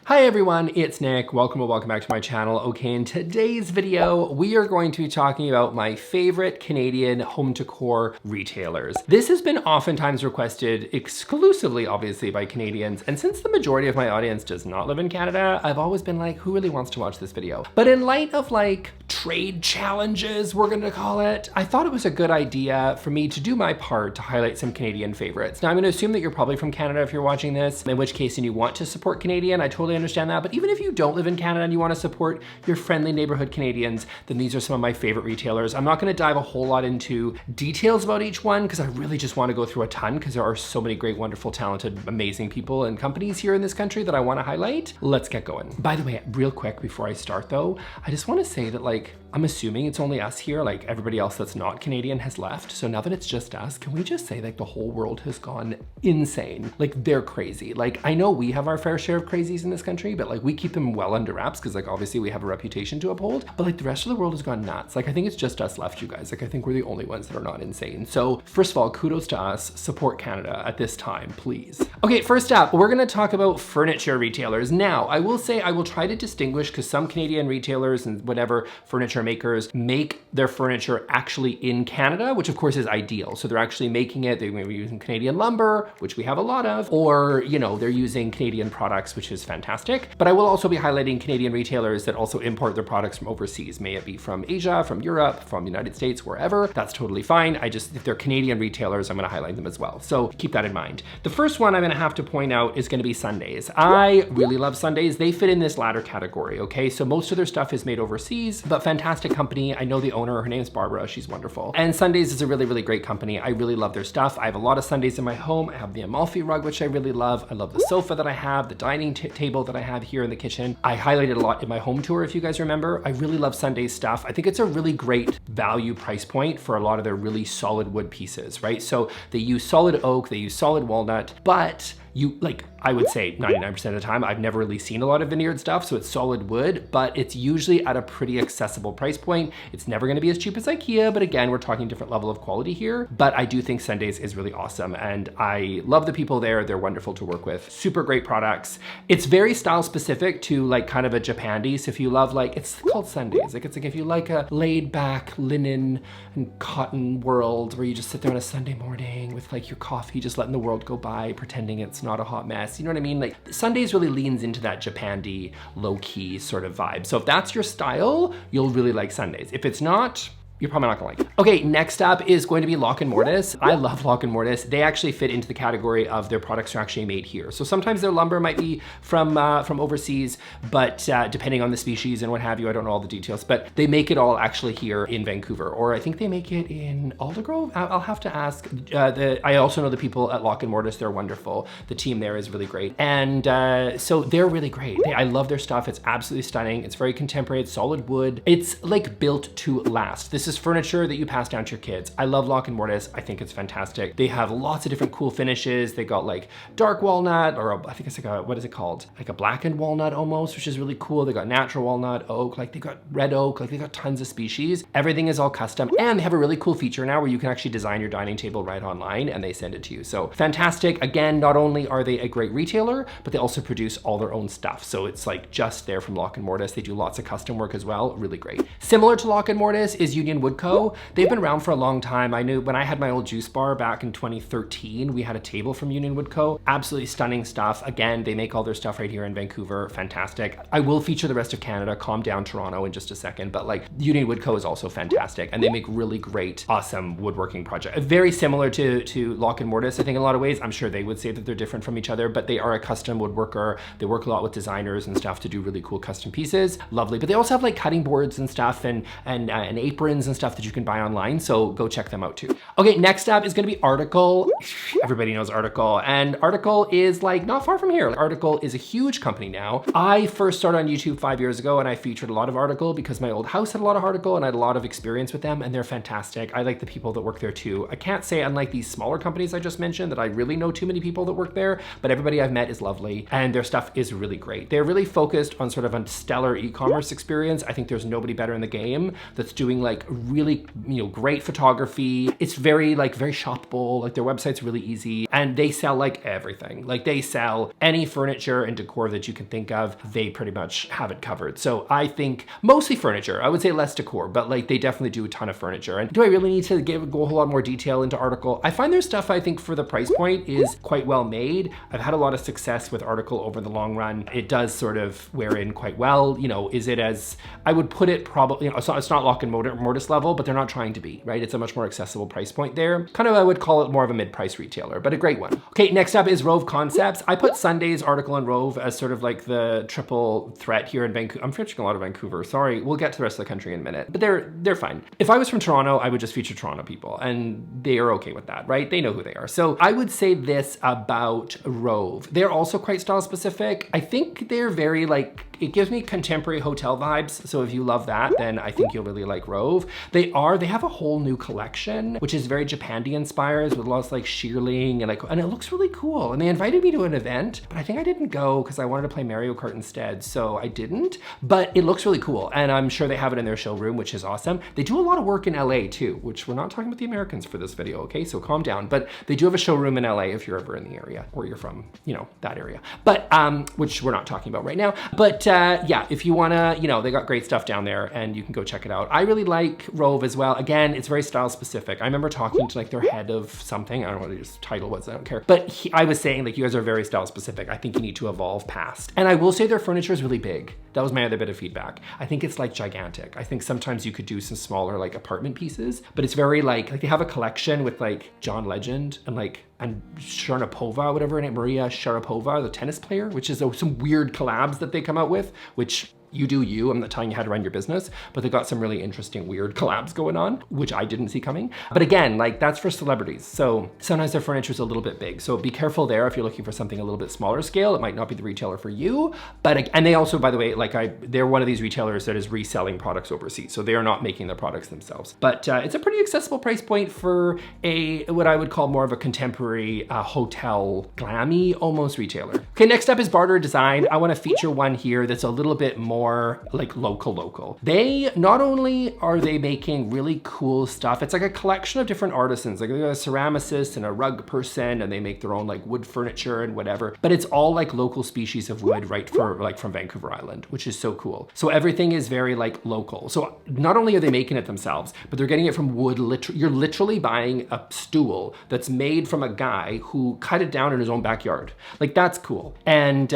Hi everyone, it's Nick. Welcome back to my channel. Okay, in today's video, we are going to be talking about my favorite Canadian home decor retailers. This has been oftentimes requested exclusively, obviously, by Canadians. And since the majority of my audience does not live in Canada, I've always been like, who really wants to watch this video? But in light of like trade challenges, we're gonna call it, I thought it was a good idea for me to do my part to highlight some Canadian favorites. Now I'm gonna assume that you're probably from Canada if you're watching this, in which case and you want to support Canadian, I totally understand that. But even if you don't live in Canada and you want to support your friendly neighborhood Canadians, then these are some of my favorite retailers. I'm not going to dive a whole lot into details about each one because I really just want to go through a ton because there are so many great, wonderful, talented, amazing people and companies here in this country that I want to highlight. Let's get going. By the way, real quick before I start though, I just want to say that like, I'm assuming it's only us here, like everybody else that's not Canadian has left. So now that it's just us, can we just say like the whole world has gone insane? Like they're crazy. Like I know we have our fair share of crazies in this country, but like we keep them well under wraps because like obviously we have a reputation to uphold, but like the rest of the world has gone nuts. Like I think it's just us left, you guys. Like I think we're the only ones that are not insane. So first of all, kudos to us, support Canada at this time, please. Okay, first up, we're gonna talk about furniture retailers. Now, I will say I will try to distinguish because some Canadian retailers and whatever furniture makers make their furniture actually in Canada, which of course is ideal. So they're actually making it, they may be using Canadian lumber, which we have a lot of, or you know, they're using Canadian products, which is fantastic. But I will also be highlighting Canadian retailers that also import their products from overseas. May it be from Asia, from Europe, from the United States, wherever, that's totally fine. If they're Canadian retailers, I'm gonna highlight them as well. So keep that in mind. The first one I'm gonna have to point out is gonna be Sundays. I really love Sundays. They fit in this latter category, okay? So most of their stuff is made overseas, but fantastic company. I know the owner, her name's Barbara, she's wonderful. And Sundays is a really, really great company. I really love their stuff. I have a lot of Sundays in my home. I have the Amalfi Rug, which I really love. I love the sofa that I have, the dining table that I have here in the kitchen. I highlighted a lot in my home tour, if you guys remember. I really love Sundays stuff. I think it's a really great value price point for a lot of their really solid wood pieces, right? So they use solid oak, they use solid walnut, but I would say 99% of the time, I've never really seen a lot of vineyard stuff, so it's solid wood, but it's usually at a pretty accessible price point. It's never gonna be as cheap as IKEA, but again, we're talking different level of quality here. But I do think Sundays is really awesome, and I love the people there. They're wonderful to work with. Super great products. It's very style specific to like kind of a Japandi, so if you love like, it's called Sundays. Like it's like if you like a laid back linen and cotton world where you just sit there on a Sunday morning with like your coffee, just letting the world go by, pretending it's not a hot mess. You know what I mean? Like Sundays really leans into that Japandi low-key sort of vibe. So if that's your style, you'll really like Sundays. If it's not, you're probably not gonna like it. Okay, next up is going to be Lock and Mortis. I love Lock and Mortis. They actually fit into the category of their products are actually made here. So sometimes their lumber might be from overseas, but depending on the species and what have you, I don't know all the details, but they make it all actually here in Vancouver, or I think they make it in Aldergrove. I'll have to ask. I also know the people at Lock and Mortis, they're wonderful. The team there is really great. And so they're really great. I love their stuff. It's absolutely stunning. It's very contemporary, it's solid wood. It's like built to last. This is furniture that you pass down to your kids. I love Lock and Mortis. I think it's fantastic. They have lots of different cool finishes. They got like dark walnut, or I think it's like a, what is it called? Like a blackened walnut almost, which is really cool. They got natural walnut, oak, like they got red oak, like they got tons of species. Everything is all custom, and they have a really cool feature now where you can actually design your dining table right online and they send it to you. So fantastic. Again, not only are they a great retailer, but they also produce all their own stuff. So it's like just there from Lock and Mortis. They do lots of custom work as well. Really great. Similar to Lock and Mortis is Union Wood Co. They've been around for a long time. I knew when I had my old juice bar back in 2013, we had a table from Union Wood Co. Absolutely stunning stuff. Again, they make all their stuff right here in Vancouver. Fantastic. I will feature the rest of Canada, calm down Toronto in just a second, but like Union Wood Co. is also fantastic, and they make really great, awesome woodworking projects. Very similar to Lock and Mortis, I think in a lot of ways. I'm sure they would say that they're different from each other, but they are a custom woodworker. They work a lot with designers and stuff to do really cool custom pieces. Lovely. But they also have like cutting boards and stuff and aprons and stuff that you can buy online, so go check them out too. Okay, next up is gonna be Article. Everybody knows Article, and Article is like not far from here. Article is a huge company now. I first started on YouTube 5 years ago, and I featured a lot of Article because my old house had a lot of Article and I had a lot of experience with them, and they're fantastic. I like the people that work there too. I can't say, unlike these smaller companies I just mentioned, that I really know too many people that work there, but everybody I've met is lovely, and their stuff is really great. They're really focused on sort of a stellar e-commerce experience. I think there's nobody better in the game that's doing like really, you know, great photography. It's very shoppable. Like their website's really easy, and they sell like everything. Like they sell any furniture and decor that you can think of. They pretty much have it covered. So I think mostly furniture. I would say less decor, but like they definitely do a ton of furniture. And do I really need to go a whole lot more detail into article? I find their stuff, I think for the price point, is quite well made. I've had a lot of success with article over the long run. It does sort of wear in quite well. You know, is it as, I would put it probably, you know, it's not Lock and Mortis level, but they're not trying to be, right? It's a much more accessible price point there. Kind of, I would call it more of a mid-price retailer, but a great one. Okay, next up is Rove Concepts. I put Sunday's article and Rove as sort of like the triple threat here in Vancouver. I'm featuring a lot of Vancouver. Sorry, we'll get to the rest of the country in a minute, but they're fine. If I was from Toronto, I would just feature Toronto people, and they are okay with that, right? They know who they are. So I would say this about Rove. They're also quite style specific. I think they're very like, it gives me contemporary hotel vibes. So if you love that, then I think you'll really like Rove. They have a whole new collection, which is very Japandi inspired with lots of like shearling and it looks really cool. And they invited me to an event, but I think I didn't go because I wanted to play Mario Kart instead. So I didn't, but it looks really cool. And I'm sure they have it in their showroom, which is awesome. They do a lot of work in LA too, which we're not talking about the Americans for this video. Okay, so calm down, but they do have a showroom in LA if you're ever in the area or you're from, you know, that area, but which we're not talking about right now. But yeah, if you wanna, you know, they got great stuff down there and you can go check it out. I really like Rove as well. Again, it's very style specific. I remember talking to like their head of something. I don't know what his title was, I don't care. But I was saying like, you guys are very style specific. I think you need to evolve past. And I will say their furniture is really big. That was my other bit of feedback. I think it's like gigantic. I think sometimes you could do some smaller like apartment pieces, but it's very like they have a collection with like John Legend and Sharapova, whatever her name, Maria Sharapova, the tennis player, which is some weird collabs that they come out with, which you do you. I'm not telling you how to run your business, but they got some really interesting, weird collabs going on, which I didn't see coming. But again, like that's for celebrities. So sometimes their furniture is a little bit big. So be careful there if you're looking for something a little bit smaller scale. It might not be the retailer for you, but, and they also, by the way, they're one of these retailers that is reselling products overseas. So they are not making the products themselves, but it's a pretty accessible price point for what I would call more of a contemporary hotel, glammy almost retailer. Okay, next up is Barter Design. I want to feature one here that's a little bit more like local. They, not only are they making really cool stuff, it's like a collection of different artisans. Like they got a ceramicist and a rug person, and they make their own like wood furniture and whatever, but it's all like local species of wood right from Vancouver Island, which is so cool. So everything is very like local. So not only are they making it themselves, but they're getting it from wood. You're literally buying a stool that's made from a guy who cut it down in his own backyard. Like that's cool. And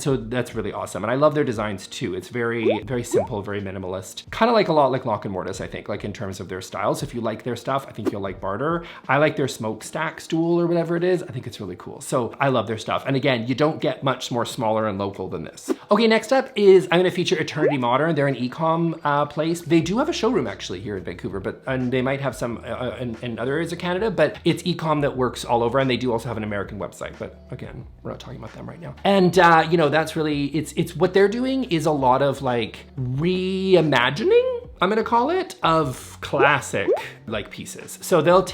so that's really awesome. And I love their designs too. It's very, very simple, very minimalist. Kind of like a lot like Lock and Mortis, I think, like in terms of their styles. If you like their stuff, I think you'll like Barter. I like their smokestack stool or whatever it is. I think it's really cool. So I love their stuff. And again, you don't get much more smaller and local than this. Okay, next up is, I'm gonna feature Eternity Modern. They're an e-com place. They do have a showroom actually here in Vancouver, and they might have some in other areas of Canada, but it's e-com that works all over, and they do also have an American website, but again, we're not talking about them right now. And you know, that's really, it's what they're doing is a lot of like reimagining, I'm gonna call it, of classic like pieces. So they'll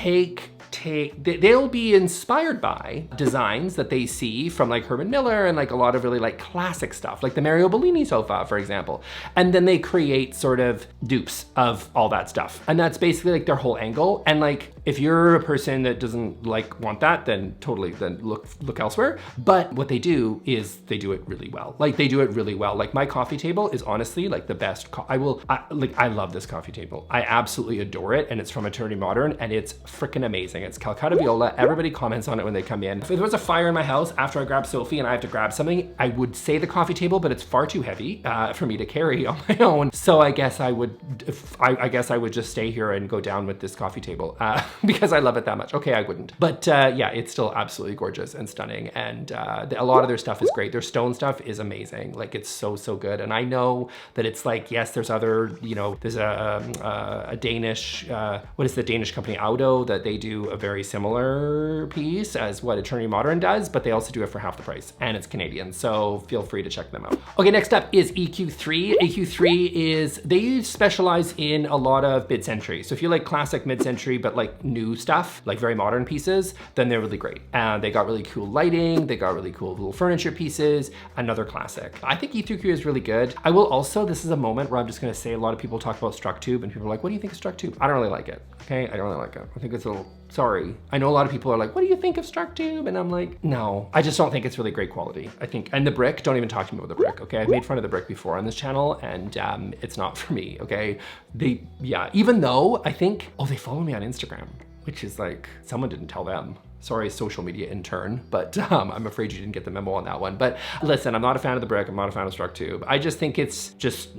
they'll be inspired by designs that they see from like Herman Miller and like a lot of really like classic stuff, like the Mario Bellini sofa, for example. And then they create sort of dupes of all that stuff. And that's basically like their whole angle. And like, if you're a person that doesn't want that, then totally, then look elsewhere. But what they do is they do it really well. Like they do it really well. Like my coffee table is honestly like the best. I love this coffee table. I absolutely adore it. And it's from Eternity Modern, and it's freaking amazing. It's Calcutta Viola. Everybody comments on it when they come in. If there was a fire in my house after I grab Sophie and I have to grab something, I would say the coffee table, but it's far too heavy for me to carry on my own. So I guess I would just stay here and go down with this coffee table because I love it that much. Okay, I wouldn't. But yeah, it's still absolutely gorgeous and stunning. And a lot of their stuff is great. Their stone stuff is amazing. Like it's so good. And I know that it's like, yes, there's other, you know, there's a Danish, what is the Danish company, Auto, that they do a very similar piece as what Eternity Modern does, but they also do it for half the price, and it's Canadian, so feel free to check them out. Okay, next up is EQ3. EQ3 they specialize in a lot of mid-century. So if you like classic mid-century, but like like new stuff, like very modern pieces, then they're really great. And they got really cool lighting, they got really cool little furniture pieces, another classic. I think E3Q is really good. I will also, this is a moment where I'm just gonna say a lot of people talk about Structube and people are like, what do you think of Structube? I don't really like it, okay? I don't really like it. I think it's a little, sorry. I know a lot of people are like, what do you think of Structube? And I'm like, no, I just don't think it's really great quality. I think, and the brick, don't even talk to me about the brick, okay? I've made fun of the brick before on this channel and it's not for me, okay? Yeah, even though I think, oh, they follow me on Instagram, which is like, someone didn't tell them. Sorry, social media intern, but I'm afraid you didn't get the memo on that one. But listen, I'm not a fan of the brick. I'm not a fan of Structube. I just think it's just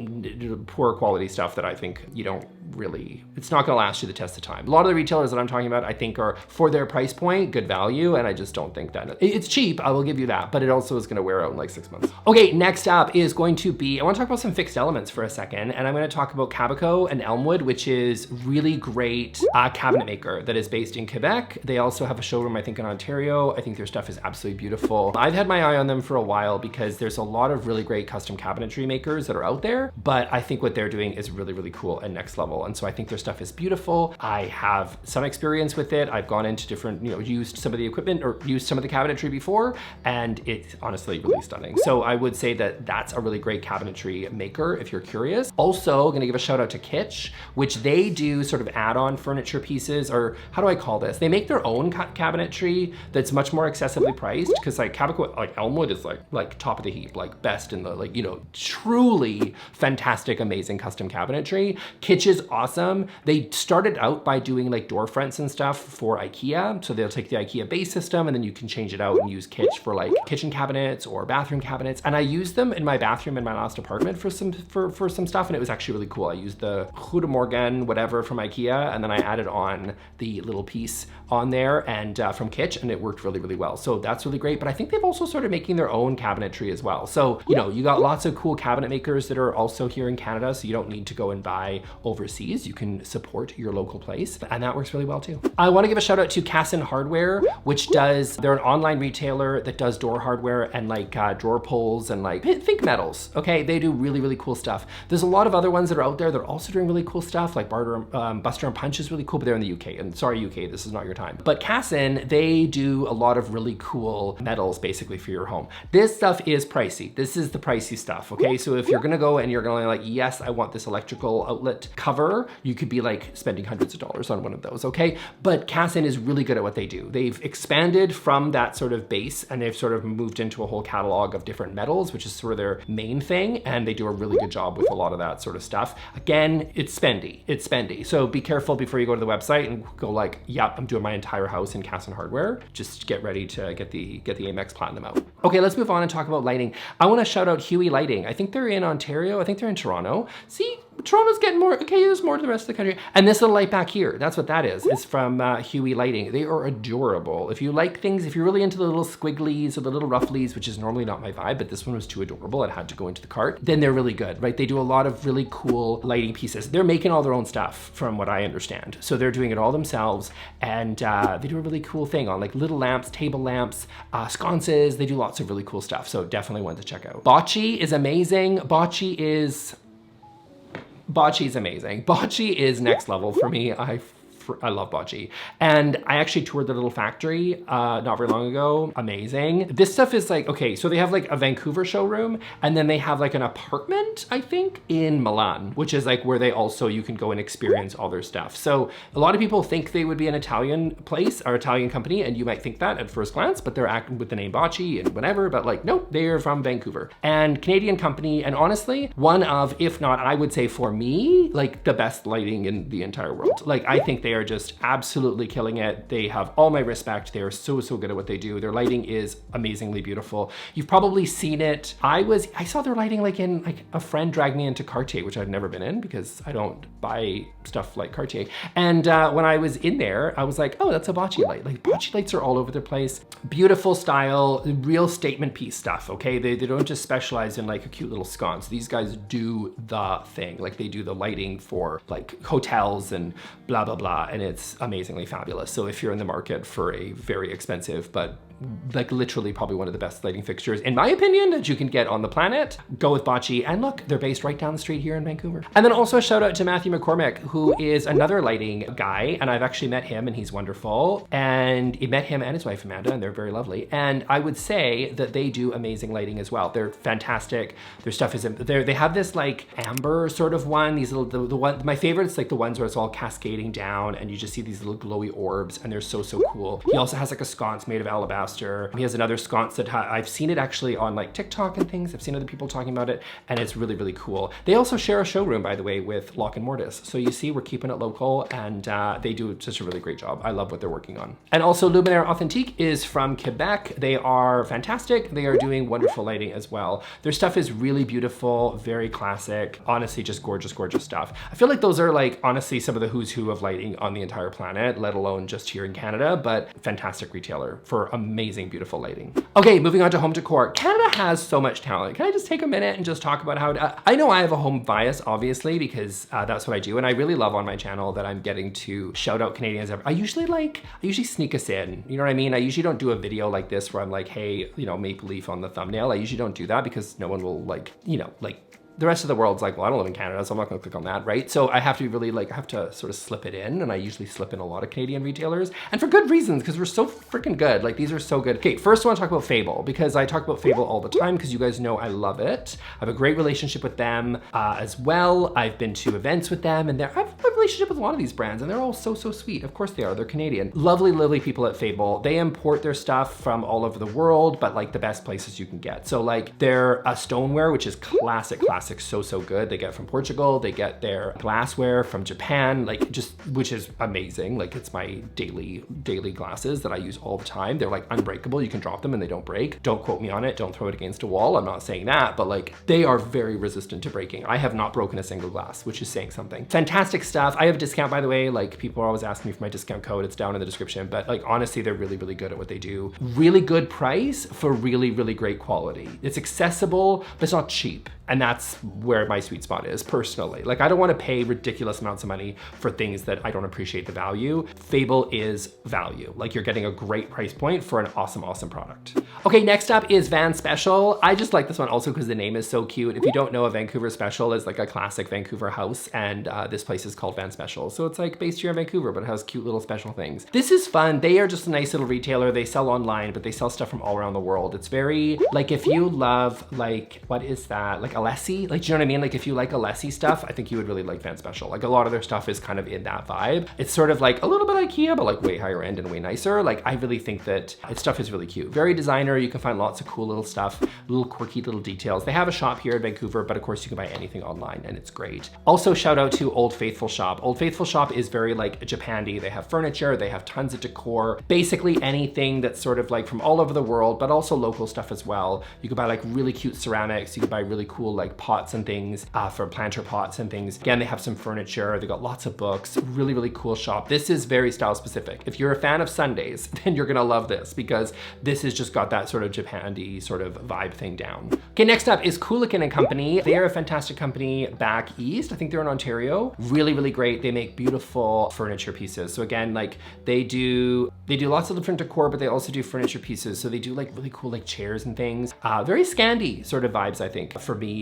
poor quality stuff that I think you don't really, it's not gonna last you the test of time. A lot of the retailers that I'm talking about, I think are for their price point, good value. And I just don't think that, it's cheap, I will give you that, but it also is gonna wear out in like 6 months. Okay, next up is going to be, I wanna talk about some fixed elements for a second. And I'm gonna talk about Cabico and Elmwood, which is really great cabinet maker that is based in Quebec. They also have a showroom, I think, in Ontario. I think their stuff is absolutely beautiful. I've had my eye on them for a while because there's a lot of really great custom cabinetry makers that are out there, but I think what they're doing is really, really cool and next level. And so I think their stuff is beautiful. I have some experience with it. I've gone into different, used some of the equipment or used some of the cabinetry before, and it's honestly really stunning. So I would say that that's a really great cabinetry maker if you're curious. Also gonna give a shout out to Kitsch, which they do sort of add-on furniture pieces, or how do I call this? They make their own cabinetry that's much more accessibly priced, because like Cabico, like Elmwood is like top of the heap, like best in the truly fantastic, amazing custom cabinetry. Kitsch is awesome. They started out by doing like door fronts and stuff for IKEA. So they'll take the IKEA base system and then you can change it out and use Kitsch for like kitchen cabinets or bathroom cabinets. And I used them in my bathroom in my last apartment for some stuff, and it was actually really cool. I used the Goede Morgen, whatever from IKEA, and then I added on the little piece on there and from Kitsch, and it worked really, really well. So that's really great. But I think they've also started making their own cabinetry as well. So, you got lots of cool cabinet makers that are also here in Canada, so you don't need to go and buy overseas. You can support your local place, and that works really well too. I want to give a shout out to Casson Hardware, which they're an online retailer that does door hardware and like drawer pulls and like, think metals, okay? They do really, really cool stuff. There's a lot of other ones that are out there that are also doing really cool stuff, like Buster and Punch is really cool, but they're in the UK, and sorry UK, this is not your time. But Casson, they do a lot of really cool metals basically for your home. This stuff is pricey. This is the pricey stuff, okay? So if you're gonna go and you're gonna like, yes, I want this electrical outlet cover, you could be like spending hundreds of dollars on one of those, okay? But Casson is really good at what they do. They've expanded from that sort of base and they've sort of moved into a whole catalog of different metals, which is sort of their main thing. And they do a really good job with a lot of that sort of stuff. Again, it's spendy. So be careful before you go to the website and go like, yep, I'm doing my entire house in Casson Hardware. Just get ready to get the Amex Platinum out. Okay, let's move on and talk about lighting. I wanna shout out Huey Lighting. I think they're in Ontario. I think they're in Toronto. See, Toronto's getting more, okay, there's more to the rest of the country. And this little light back here, that's what that is. It's from Huey Lighting. They are adorable. If you like things, if you're really into the little squigglies or the little rufflies, which is normally not my vibe, but this one was too adorable, it had to go into the cart, then they're really good, right? They do a lot of really cool lighting pieces. They're making all their own stuff from what I understand. So they're doing it all themselves, and they do a really cool thing on like little lamps, table lamps, sconces. They do lots of really cool stuff. So definitely one to check out. Bocce is amazing. Bocce is amazing. Bocce is next level for me. I love Bocce. And I actually toured the little factory not very long ago. Amazing. This stuff is like, okay, so they have like a Vancouver showroom, and then they have like an apartment, I think, in Milan, which is like where they also, you can go and experience all their stuff. So a lot of people think they would be an Italian place or Italian company, and you might think that at first glance, but they're acting with the name Bocce and whatever, but like, nope, they are from Vancouver. And Canadian company, and honestly, one of, if not, I would say for me, like the best lighting in the entire world. Like, I think they are just absolutely killing it. They have all my respect. They are so good at what they do. Their lighting is amazingly beautiful. You've probably seen it. I saw their lighting like in, like a friend dragged me into Cartier, which I'd never been in because I don't buy stuff like Cartier. And when I was in there, I was like, oh, that's a Bocce light. Like Bocce lights are all over the place. Beautiful style, real statement piece stuff, okay? They don't just specialize in like a cute little sconce. These guys do the thing. Like they do the lighting for like hotels and blah, blah, blah. And it's amazingly fabulous. So if you're in the market for a very expensive but like literally probably one of the best lighting fixtures, in my opinion, that you can get on the planet. Go with Bocce, and look, they're based right down the street here in Vancouver. And then also a shout out to Matthew McCormick, who is another lighting guy, and I've actually met him and he's wonderful. And he met him and his wife Amanda, and they're very lovely. And I would say that they do amazing lighting as well. They're fantastic. Their stuff is, they have this like amber sort of one, these little, the one, my favorite is like the ones where it's all cascading down and you just see these little glowy orbs, and they're so cool. He also has like a sconce made of alabaster. He has another sconce that I've seen it actually on like TikTok and things. I've seen other people talking about it, and it's really cool. They also share a showroom, by the way, with Lock and Mortis. So you see, we're keeping it local, and they do such a really great job. I love what they're working on. And also Luminaire Authentique is from Quebec. They are fantastic. They are doing wonderful lighting as well. Their stuff is really beautiful, very classic, honestly, just gorgeous stuff. I feel like those are like, honestly, some of the who's who of lighting on the entire planet, let alone just here in Canada, but fantastic retailer for amazing, beautiful lighting. Okay, moving on to home decor. Canada has so much talent. Can I just take a minute and just talk about how, I know I have a home bias, obviously, because that's what I do. And I really love on my channel that I'm getting to shout out Canadians. I usually sneak us in, you know what I mean? I usually don't do a video like this where I'm like, hey, you know, Maple Leaf on the thumbnail. I usually don't do that because no one will like, you know, like, the rest of the world's like, well, I don't live in Canada, so I'm not gonna click on that, right? So I have to be really like, I have to sort of slip it in, and I usually slip in a lot of Canadian retailers, and for good reasons, because we're so freaking good. Like, these are so good. Okay, first I wanna talk about Fable, because I talk about Fable all the time, because you guys know I love it. I have a great relationship with them as well. I've been to events with them, and I have a relationship with a lot of these brands, and they're all so sweet. Of course they are, they're Canadian. Lovely people at Fable. They import their stuff from all over the world, but like the best places you can get. So like their stoneware, which is classic, so good. They get from Portugal. They get their glassware from Japan, like just, which is amazing. Like it's my daily glasses that I use all the time. They're like unbreakable. You can drop them and they don't break. Don't quote me on it. Don't throw it against a wall. I'm not saying that, but like they are very resistant to breaking. I have not broken a single glass, which is saying something. Fantastic stuff. I have a discount, by the way. Like people are always asking me for my discount code. It's down in the description, but like honestly, they're really good at what they do. Really good price for really great quality. It's accessible, but it's not cheap. And that's where my sweet spot is personally. Like I don't want to pay ridiculous amounts of money for things that I don't appreciate the value. Fable is value. Like you're getting a great price point for an awesome product. Okay, next up is Van Special. I just like this one also because the name is so cute. If you don't know, a Vancouver Special is like a classic Vancouver house, and this place is called Van Special. So it's like based here in Vancouver, but it has cute little special things. This is fun. They are just a nice little retailer. They sell online, but they sell stuff from all around the world. It's very, like if you love, like, what is that? Like Alessi? Like, do you know what I mean? Like if you like Alessi stuff, I think you would really like Van Special. Like a lot of their stuff is kind of in that vibe. It's sort of like a little bit IKEA, but like way higher end and way nicer. Like I really think that its stuff is really cute. Very designer. You can find lots of cool little stuff, little quirky little details. They have a shop here in Vancouver, but of course you can buy anything online and it's great. Also shout out to Old Faithful Shop. Old Faithful Shop is very like Japandi. They have furniture, they have tons of decor, basically anything that's sort of like from all over the world, but also local stuff as well. You could buy like really cute ceramics. You could buy really cool like pots and things for planter pots and things. Again, they have some furniture. They got lots of books, really cool shop. This is very style specific. If you're a fan of Sundays, then you're gonna love this because this has just got that sort of Japandi sort of vibe thing down. Okay, next up is Coolican & Company. They are a fantastic company back east. I think they're in Ontario. Really great. They make beautiful furniture pieces. So again, like they do lots of different decor, but they also do furniture pieces. So they do like really cool like chairs and things. Very Scandi sort of vibes, I think, for me.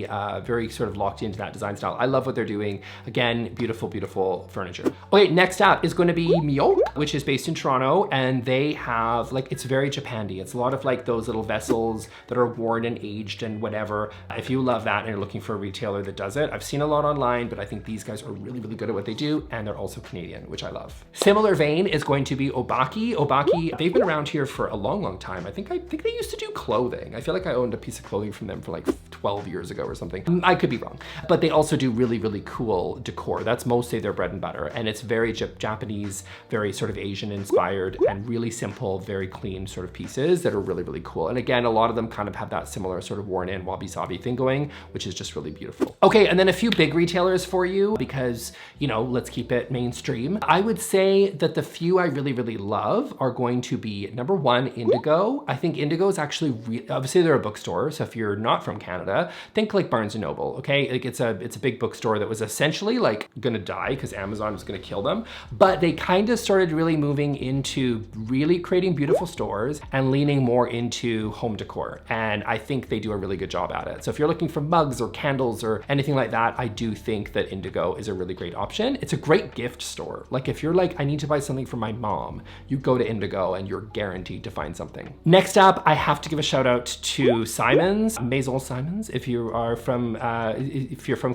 Very sort of locked into that design style. I love what they're doing. Again, beautiful furniture. Okay, next up is going to be Myoke, which is based in Toronto, and they have like, it's very Japandi. It's a lot of like those little vessels that are worn and aged and whatever. If you love that and you're looking for a retailer that does it, I've seen a lot online, but I think these guys are really good at what they do, and they're also Canadian, which I love. Similar vein is going to be Obaki. Obaki, they've been around here for a long time. I think they used to do clothing. I feel like I owned a piece of clothing from them for like 12 years ago or something. I could be wrong, but they also do really cool decor. That's mostly their bread and butter, and it's very Japanese, very sort of Asian inspired, and really simple, very clean sort of pieces that are really cool. And again, a lot of them kind of have that similar sort of worn in wabi-sabi thing going, which is just really beautiful. Okay, and then a few big retailers for you because, you know, let's keep it mainstream. I would say that the few I really love are going to be number one, Indigo. I think Indigo is actually, obviously they're a bookstore, so if you're not from Canada, think think like Barnes & Noble, okay? Like it's a big bookstore that was essentially like gonna die because Amazon was gonna kill them, but they kind of started really moving into really creating beautiful stores and leaning more into home decor. And I think they do a really good job at it. So if you're looking for mugs or candles or anything like that, I do think that Indigo is a really great option. It's a great gift store. Like if you're like, I need to buy something for my mom, you go to Indigo and you're guaranteed to find something. Next up, I have to give a shout out to Simon's, Maison Simon's, if you're from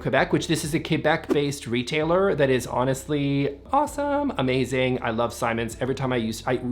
Quebec, which this is a Quebec-based retailer that is honestly awesome, amazing. I love Simon's. Every time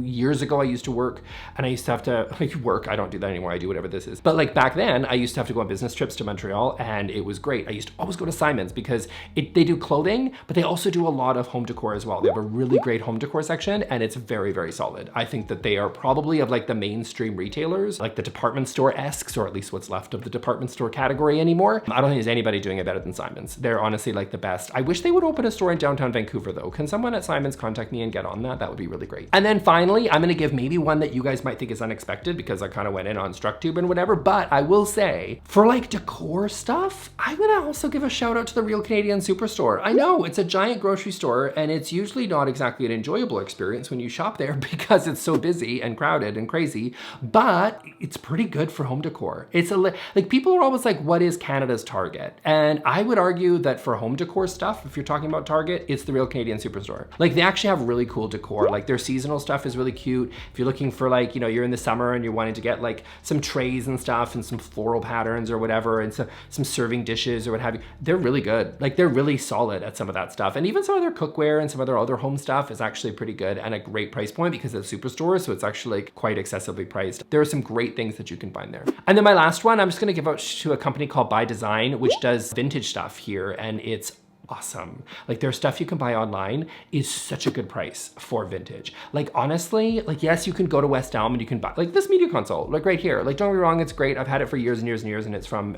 years ago, I used to work and I used to have to like work. I don't do that anymore. I do whatever this is. But like back then, I used to have to go on business trips to Montreal and it was great. I used to always go to Simon's because they do clothing, but they also do a lot of home decor as well. They have a really great home decor section and it's very, very solid. I think that they are probably of like the mainstream retailers, like the department store-esques, or at least what's left of the department store category anymore. I don't think there's anybody doing it better than Simon's. They're honestly like the best. I wish they would open a store in downtown Vancouver though. Can someone at Simon's contact me and get on that? That would be really great. And then finally, I'm gonna give maybe one that you guys might think is unexpected because I kind of went in on StructTube and whatever, but I will say for like decor stuff, I'm gonna also give a shout out to the Real Canadian Superstore. I know it's a giant grocery store and it's usually not exactly an enjoyable experience when you shop there because it's so busy and crowded and crazy, but it's pretty good for home decor. It's like people are always like, what is Canada's Target? And I would argue that for home decor stuff, if you're talking about Target, it's the Real Canadian Superstore. Like they actually have really cool decor. Like their seasonal stuff is really cute. If you're looking for like, you know, you're in the summer and you're wanting to get like some trays and stuff and some floral patterns or whatever and some serving dishes or what have you, they're really good. Like they're really solid at some of that stuff. And even some of their cookware and some of their other home stuff is actually pretty good and a great price point because it's Superstore, so it's actually like quite accessibly priced. There are some great things that you can find there. And then my last one, I'm just gonna give out to a company called By Design, which does vintage stuff here, and it's awesome. Like their stuff you can buy online is such a good price for vintage. Like honestly, like yes, you can go to West Elm and you can buy like this media console, like right here. Like don't get me wrong, it's great. I've had it for years and years and years and it's from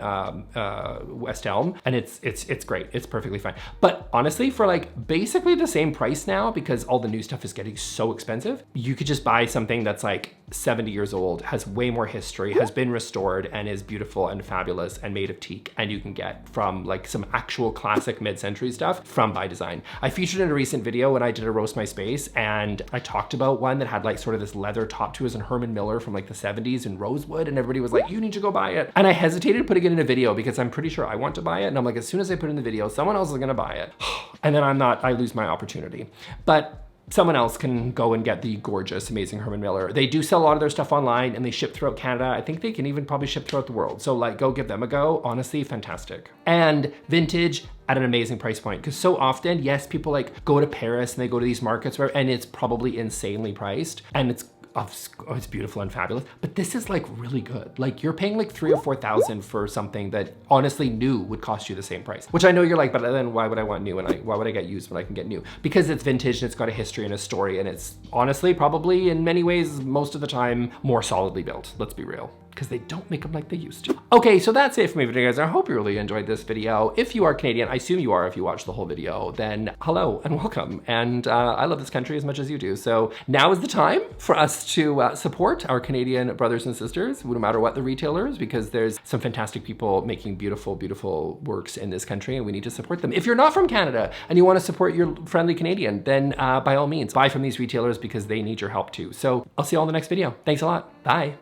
West Elm and it's great. It's perfectly fine. But honestly, for like basically the same price now, because all the new stuff is getting so expensive, you could just buy something that's like 70 years old, has way more history, has been restored and is beautiful and fabulous and made of teak, and you can get from like some actual classic mid-century stuff from By Design. I featured in a recent video when I did a Roast My Space and I talked about one that had like sort of this leather top to it and Herman Miller from like the 70s in rosewood, and everybody was like, you need to go buy it. And I hesitated putting it in a video because I'm pretty sure I want to buy it, and I'm like, as soon as I put it in the video, someone else is gonna buy it. And then I lose my opportunity. But someone else can go and get the gorgeous, amazing Herman Miller. They do sell a lot of their stuff online and they ship throughout Canada. I think they can even probably ship throughout the world. So like, go give them a go. Honestly, fantastic. And vintage at an amazing price point. Because so often, yes, people like go to Paris and they go to these markets where, and it's probably insanely priced and it's beautiful and fabulous, but this is like really good. Like you're paying like 3,000 or 4,000 for something that honestly new would cost you the same price, which I know you're like, but then why would I want new and why would I get used when I can get new? Because it's vintage and it's got a history and a story, and it's honestly probably in many ways, most of the time, more solidly built. Let's be real. Because they don't make them like they used to. Okay, so that's it for me today, guys. I hope you really enjoyed this video. If you are Canadian, I assume you are if you watched the whole video, then hello and welcome. And I love this country as much as you do. So now is the time for us to support our Canadian brothers and sisters, no matter what the retailer is, because there's some fantastic people making beautiful, beautiful works in this country and we need to support them. If you're not from Canada and you want to support your friendly Canadian, then by all means, buy from these retailers because they need your help too. So I'll see you all in the next video. Thanks a lot. Bye.